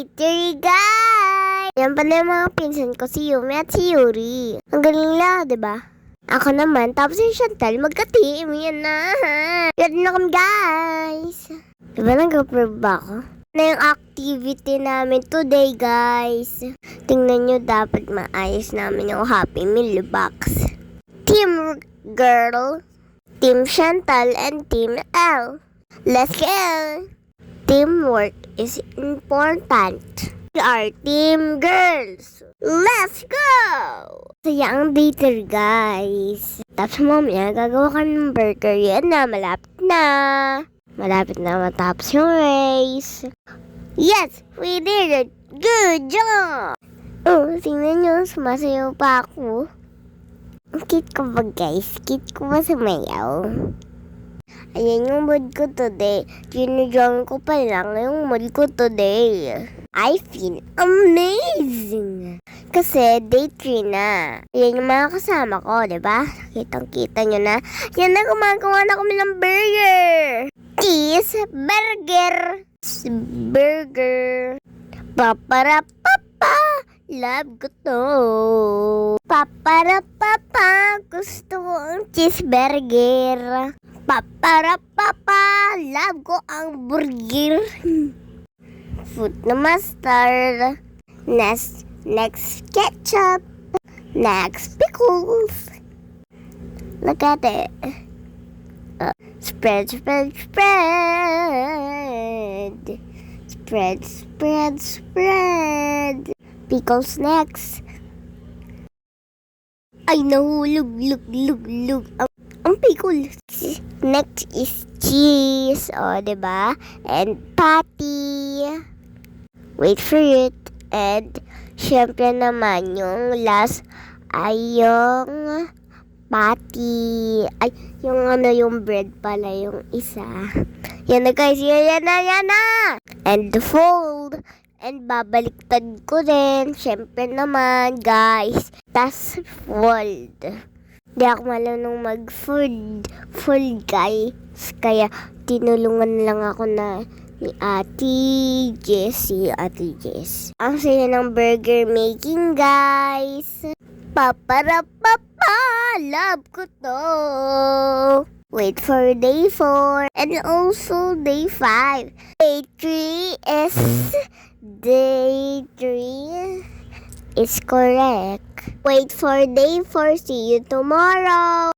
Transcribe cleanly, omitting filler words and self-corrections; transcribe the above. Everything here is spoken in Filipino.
Day 3, guys! Yan pala yung mga pinsan ko, si Yumi at si Yuri. Ang galing lang, diba? Ako naman, tapos si Chantal, magka-team. Yan na. Yan na kami, guys. Diba nag-approve ba ako? Na yung activity namin today, guys. Tingnan nyo, dapat maayos namin yung Happy Meal box. Team Girl, Team Chantal, and Team L. Let's go! Teamwork is important. We are Team Girls. Let's go! Saya ang dater, guys. Tapos mamaya, gagawa kami ng burger. Yan na, malapit na. Malapit na matapos yung race. Yes, we did it. Good job! Oh, tingnan nyo, sumasayaw pa ako. Ang cute ko ba, guys? Cute ko ba sumayaw? Ayan yung mood ko today. Ginudyan ko pa lang yung mood ko today. I feel amazing. Kasi day 3 na. Ayan yung mga kasama ko, diba? Kitang-kita nyo na. Yan na, gumagawa na kami ng burger. Cheeseburger. Burger. Paparapapa. Love ko to. Paparapapa. Gusto ko ang cheeseburger. Paparapapa. Love ko ang burger. Food na mustard. Next ketchup. Next pickles. Look at it. Spread. Spread. Pickles next. Ay, nahulog. Look. Ang pickles. Next is cheese. O, diba? And patty. Wait for it. And, syempre naman, yung last ay yung patty. Ay, yung bread pala yung isa. Yan na, guys. Yan na. And fold. And babaliktad ko din. Syempre naman, guys. Tas fold. Di ako marunong mag-fold, guys. Kaya tinulungan lang ako na ni Ate Jessie. Ang saya ng burger making, guys. Paparapapa. Love ko to. Wait for day 4 and also day 5. Day 3 is correct. Wait for day 4. See you tomorrow.